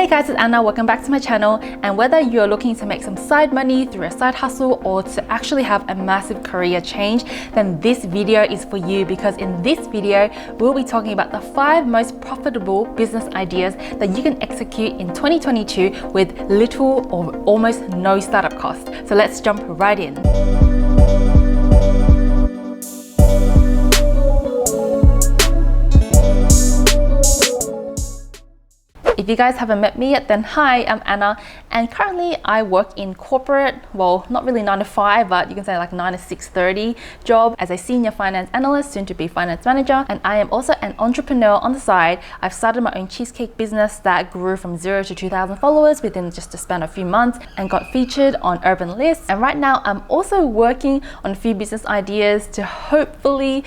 Hey guys, it's Anna. Welcome back to my channel. And whether you're looking to make some side money through a side hustle or to actually have a massive career change, then this video is for you, because in this video, we'll be talking about the 5 most profitable business ideas that you can execute in 2022 with little or almost no startup cost. So let's jump right in. If you guys haven't met me yet, then hi, I'm Anna, and currently I work in corporate, well, not really 9 to 5, but you can say like 9 to 6:30 job as a senior finance analyst, soon to be finance manager. And I am also an entrepreneur on the side. I've started my own cheesecake business that grew from 0 to 2,000 followers within just a span of a few months and got featured on urban lists. And right now I'm also working on a few business ideas to hopefully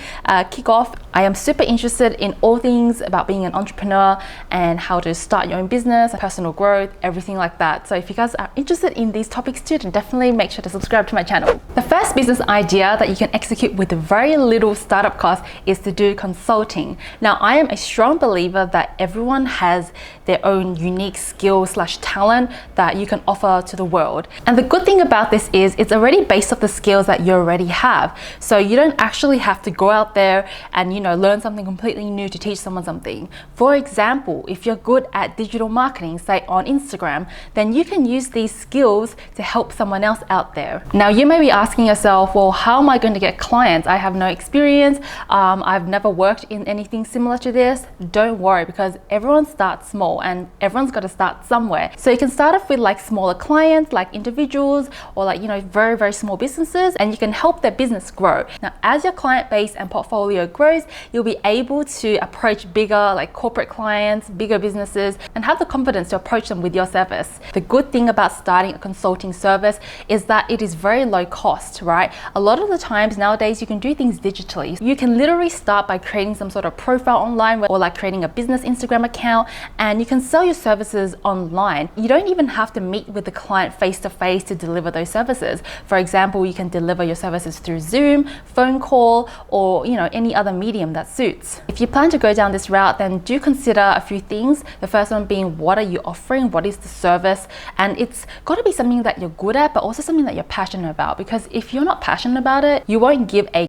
kick off. I am super interested in all things about being an entrepreneur and how to start your own business, personal growth, everything like that. So if you guys are interested in these topics too, then definitely make sure to subscribe to my channel. The first business idea that you can execute with very little startup cost is to do consulting. Now, I am a strong believer that everyone has their own unique skill / talent that you can offer to the world. And the good thing about this is it's already based off the skills that you already have. So you don't actually have to go out there and learn something completely new to teach someone something. For example, if you're good at digital marketing, say on Instagram, then you can use these skills to help someone else out there. Now, you may be asking yourself, well, how am I going to get clients? I have no experience. I've never worked in anything similar to this. Don't worry, because everyone starts small and everyone's got to start somewhere. So you can start off with like smaller clients, like individuals, or like, very, very small businesses, and you can help their business grow. Now, as your client base and portfolio grows, you'll be able to approach bigger, like corporate clients, bigger businesses, and have the confidence to approach them with your service. The good thing about starting a consulting service is that it is very low cost, right? A lot of the times nowadays you can do things digitally. You can literally start by creating some sort of profile online or like creating a business Instagram account, and you can sell your services online. You don't even have to meet with the client face to face to deliver those services. For example, you can deliver your services through Zoom, phone call, or any other medium that suits. If you plan to go down this route, then do consider a few things. The first one being, what are you offering? What is the service? And it's got to be something that you're good at, but also something that you're passionate about, because if you're not passionate about it, you won't give a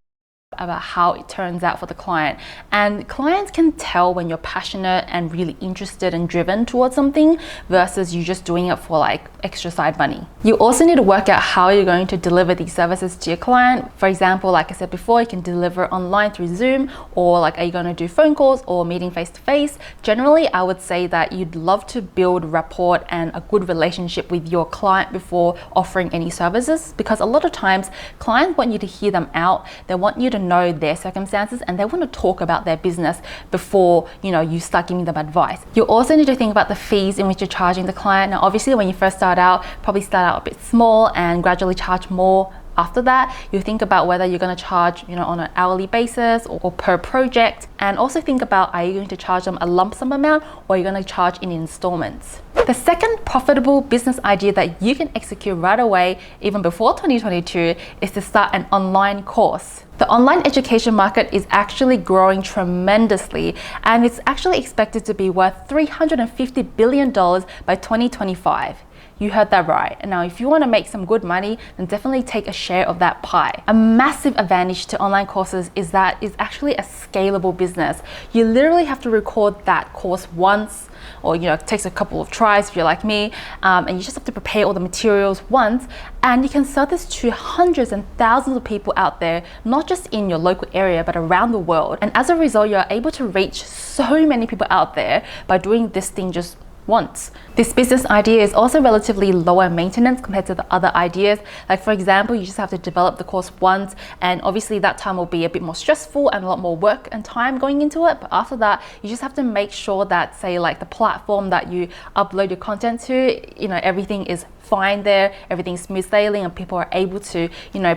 about how it turns out for the client. And clients can tell when you're passionate and really interested and driven towards something versus you just doing it for like extra side money. You also need to work out how you're going to deliver these services to your client. For example, like I said before, you can deliver online through Zoom, or like, are you going to do phone calls or meeting face to face? Generally, I would say that you'd love to build rapport and a good relationship with your client before offering any services, because a lot of times clients want you to hear them out. They want you to know their circumstances, and they want to talk about their business before you start giving them advice. You also need to think about the fees in which you're charging the client. Now, obviously, when you first start out, probably start out a bit small and gradually charge more. After that, you think about whether you're going to charge on an hourly basis or per project, and also think about, are you going to charge them a lump sum amount, or are you going to charge in installments? The second profitable business idea that you can execute right away, even before 2022, is to start an online course. The online education market is actually growing tremendously, and it's actually expected to be worth $350 billion by 2025. You heard that right. And now, if you want to make some good money, then definitely take a share of that pie. A massive advantage to online courses is that it's actually a scalable business. You literally have to record that course once, or it takes a couple of tries if you're like me, and you just have to prepare all the materials once, and you can sell this to hundreds and thousands of people out there, not just in your local area but around the world. And as a result, you're able to reach so many people out there by doing this thing just once. This business idea is also relatively lower maintenance compared to the other ideas. Like, for example, you just have to develop the course once, and obviously that time will be a bit more stressful and a lot more work and time going into it. But after that, you just have to make sure that, say, like the platform that you upload your content to, everything is fine there, everything's smooth sailing, and people are able to,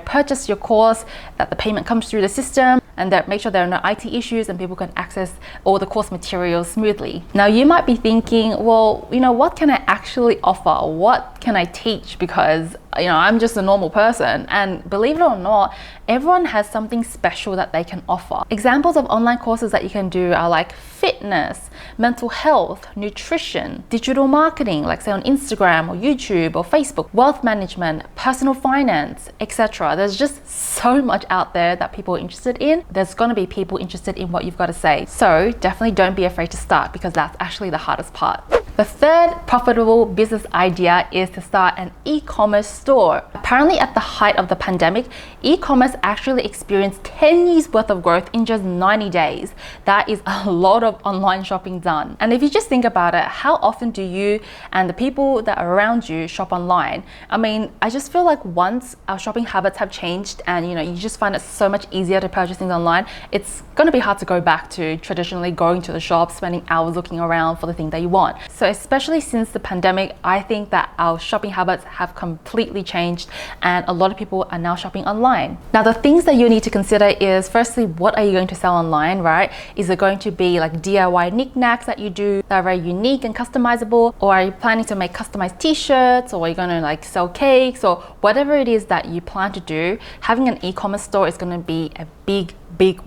purchase your course, that the payment comes through the system, and that make sure there are no IT issues and people can access all the course materials smoothly. Now, you might be thinking, well, what can I actually offer? What can I teach? Because I'm just a normal person. And believe it or not, everyone has something special that they can offer. Examples of online courses that you can do are like fitness, mental health, nutrition, digital marketing, like say on Instagram or YouTube or Facebook, wealth management, personal finance, etc. There's just so much out there that people are interested in. There's going to be people interested in what you've got to say. So definitely don't be afraid to start, because that's actually the hardest part. The third profitable business idea is to start an e-commerce store. Apparently at the height of the pandemic, e-commerce actually experienced 10 years worth of growth in just 90 days. That is a lot of online shopping done. And if you just think about it, how often do you and the people that are around you shop online? I mean, I just feel like once our shopping habits have changed and you just find it so much easier to purchase things online, it's going to be hard to go back to traditionally going to the shop, spending hours looking around for the thing that you want. So especially since the pandemic, I think that our shopping habits have completely changed and a lot of people are now shopping online. Now, the things that you need to consider is, firstly, what are you going to sell online, right? Is it going to be like DIY knickknacks that you do that are very unique and customizable? Or are you planning to make customized t-shirts? Or are you going to like sell cakes? Or whatever it is that you plan to do, having an e-commerce store is going to be a big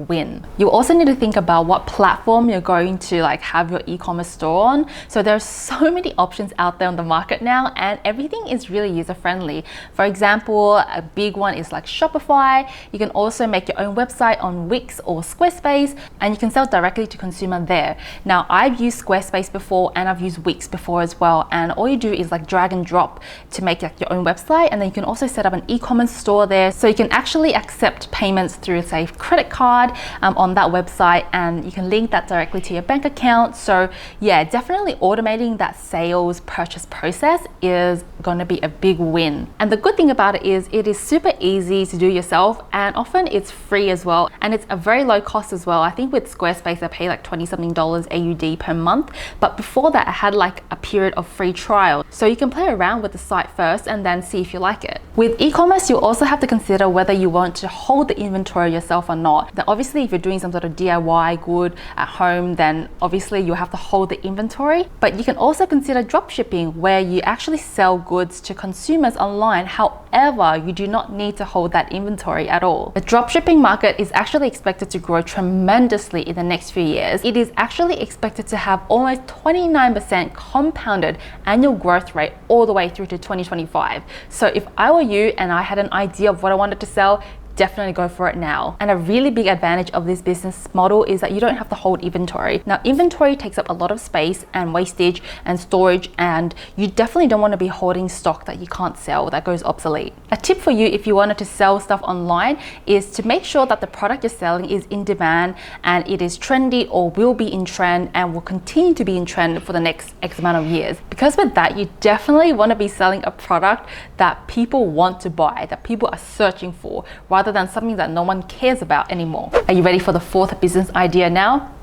win. You also need to think about what platform you're going to like have your e-commerce store on. So there's so many options out there on the market now, and everything is really user-friendly. For example, a big one is like Shopify. You can also make your own website on Wix or Squarespace, and you can sell directly to consumer there. Now, I've used Squarespace before and I've used Wix before as well, and all you do is like drag and drop to make like your own website, and then you can also set up an e-commerce store there, so you can actually accept payments through, say, credit card on that website, and you can link that directly to your bank account. So yeah, definitely automating that sales purchase process is going to be a big win. And the good thing about it is super easy to do yourself, and often it's free as well, and it's a very low cost as well. I think with Squarespace I pay like $20 something AUD per month, but before that I had like a period of free trial, so you can play around with the site first and then see if you like it. With e-commerce, you also have to consider whether you want to hold the inventory yourself or not. Then obviously if you're doing some sort of DIY good at home, then obviously you have to hold the inventory, but you can also consider drop shipping, where you actually sell goods to consumers online. However, you do not need to hold that inventory at all. The drop shipping market is actually expected to grow tremendously in the next few years. It is actually expected to have almost 29% compounded annual growth rate all the way through to 2025. So if I were you and I had an idea of what I wanted to sell, definitely go for it now. And a really big advantage of this business model is that you don't have to hold inventory. Now, inventory takes up a lot of space and wastage and storage, and you definitely don't want to be holding stock that you can't sell, that goes obsolete. A tip for you if you wanted to sell stuff online is to make sure that the product you're selling is in demand and it is trendy or will be in trend and will continue to be in trend for the next X amount of years. Because with that, you definitely want to be selling a product that people want to buy, that people are searching for, rather than something that no one cares about anymore. Are you ready for the fourth business idea now?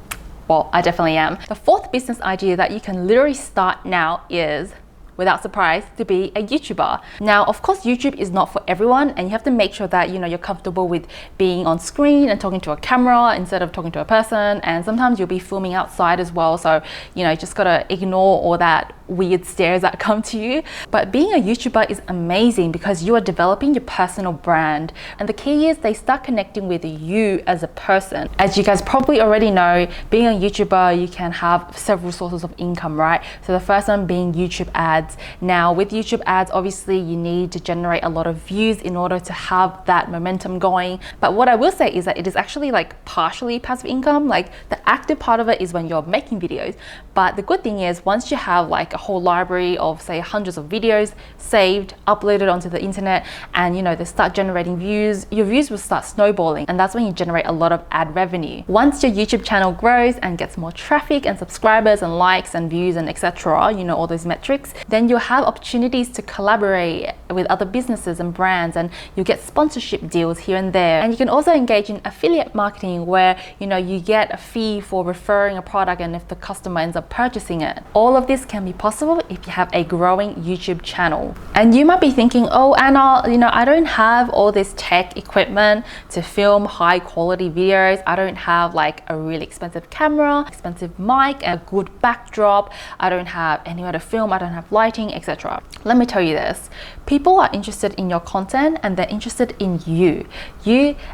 Well, I definitely am. The fourth business idea that you can literally start now is, without surprise, to be a YouTuber. Now, of course, YouTube is not for everyone, and you have to make sure that you're comfortable with being on screen and talking to a camera instead of talking to a person, and sometimes you'll be filming outside as well, so just gotta ignore all that weird stares that come to you. But being a YouTuber is amazing because you are developing your personal brand, and the key is they start connecting with you as a person. As you guys probably already know, being a YouTuber, you can have several sources of income, right? So the first one being YouTube ads. Now with YouTube ads, obviously you need to generate a lot of views in order to have that momentum going. But what I will say is that it is actually like partially passive income. Like the active part of it is when you're making videos, but the good thing is once you have like a whole library of, say, hundreds of videos saved, uploaded onto the internet, and they start generating views, your views will start snowballing, and that's when you generate a lot of ad revenue. Once your YouTube channel grows and gets more traffic and subscribers and likes and views and etc., all those metrics, then you'll have opportunities to collaborate with other businesses and brands, and you get sponsorship deals here and there. And you can also engage in affiliate marketing, where you get a fee for referring a product and if the customer ends up purchasing it. All of this can be possible if you have a growing YouTube channel. And you might be thinking, oh Anna, I don't have all this tech equipment to film high quality videos. I don't have like a really expensive camera, expensive mic, and a good backdrop. I don't have anywhere to film, I don't have lighting, etc. Let me tell you this, people are interested in your content and they're interested in you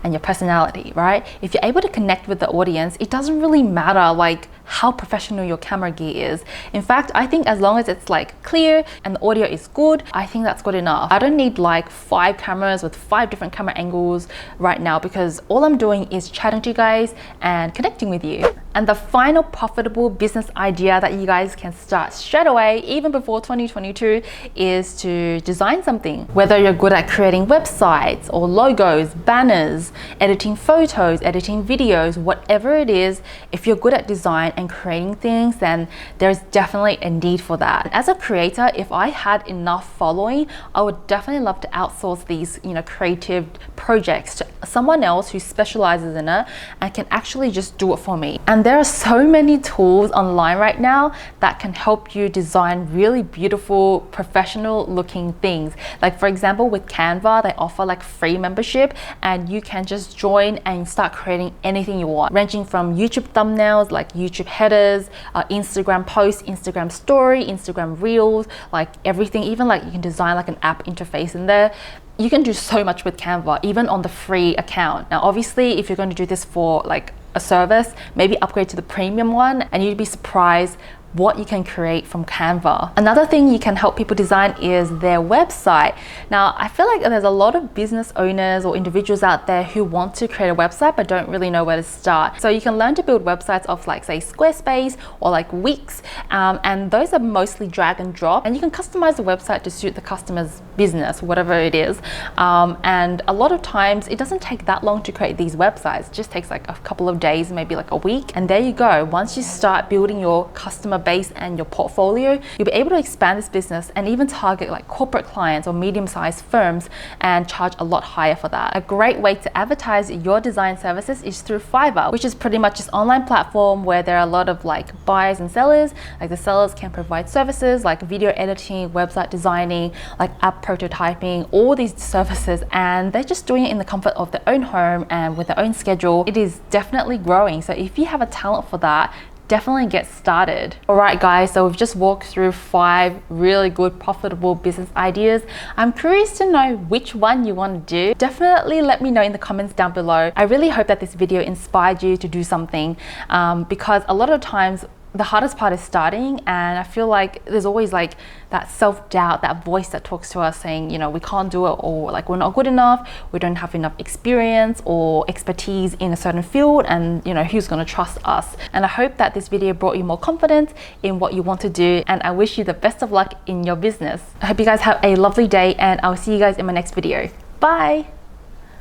and your personality, right? If you're able to connect with the audience, it doesn't really matter like how professional your camera gear is. In fact, I think as long as it's like clear and the audio is good, I think that's good enough. I don't need like 5 cameras with 5 different camera angles right now, because all I'm doing is chatting to you guys and connecting with you. And the final profitable business idea that you guys can start straight away, even before 2022, is to design something. Whether you're good at creating websites or logos, banners, editing photos, editing videos, whatever it is, if you're good at design and creating things, then there's definitely a need for that. As a creator, if I had enough following, I would definitely love to outsource these, creative projects to someone else who specializes in it and can actually just do it for me. And there are so many tools online right now that can help you design really beautiful, professional looking things. Like for example, with Canva, they offer like free membership and you can just join and start creating anything you want, ranging from YouTube thumbnails, like YouTube headers, Instagram posts, Instagram story, Instagram reels, like everything. Even like you can design like an app interface in there. You can do so much with Canva, even on the free account. Now, obviously, if you're going to do this for like a service, maybe upgrade to the premium one, and you'd be surprised what you can create from Canva. Another thing you can help people design is their website. Now, I feel like there's a lot of business owners or individuals out there who want to create a website but don't really know where to start. So you can learn to build websites off like say Squarespace or like Wix, and those are mostly drag and drop, and you can customize the website to suit the customer's business, whatever it is. And a lot of times it doesn't take that long to create these websites. It just takes like a couple of days, maybe like a week, and there you go. Once you start building your customer base and your portfolio, you'll be able to expand this business and even target like corporate clients or medium-sized firms and charge a lot higher for that. A great way to advertise your design services is through Fiverr, which is pretty much this online platform where there are a lot of like buyers and sellers. Like the sellers can provide services like video editing, website designing, like app prototyping, all these services, and they're just doing it in the comfort of their own home and with their own schedule. It is definitely growing. So if you have a talent for that, definitely get started. All right guys, so we've just walked through 5 really good profitable business ideas. I'm curious to know which one you want to do. Definitely let me know in the comments down below. I really hope that this video inspired you to do something, because a lot of times the hardest part is starting, and I feel like there's always like that self-doubt, that voice that talks to us saying, we can't do it, or like we're not good enough, we don't have enough experience or expertise in a certain field, and who's going to trust us. And I hope that this video brought you more confidence in what you want to do, and I wish you the best of luck in your business. I hope you guys have a lovely day, and I'll see you guys in my next video. Bye.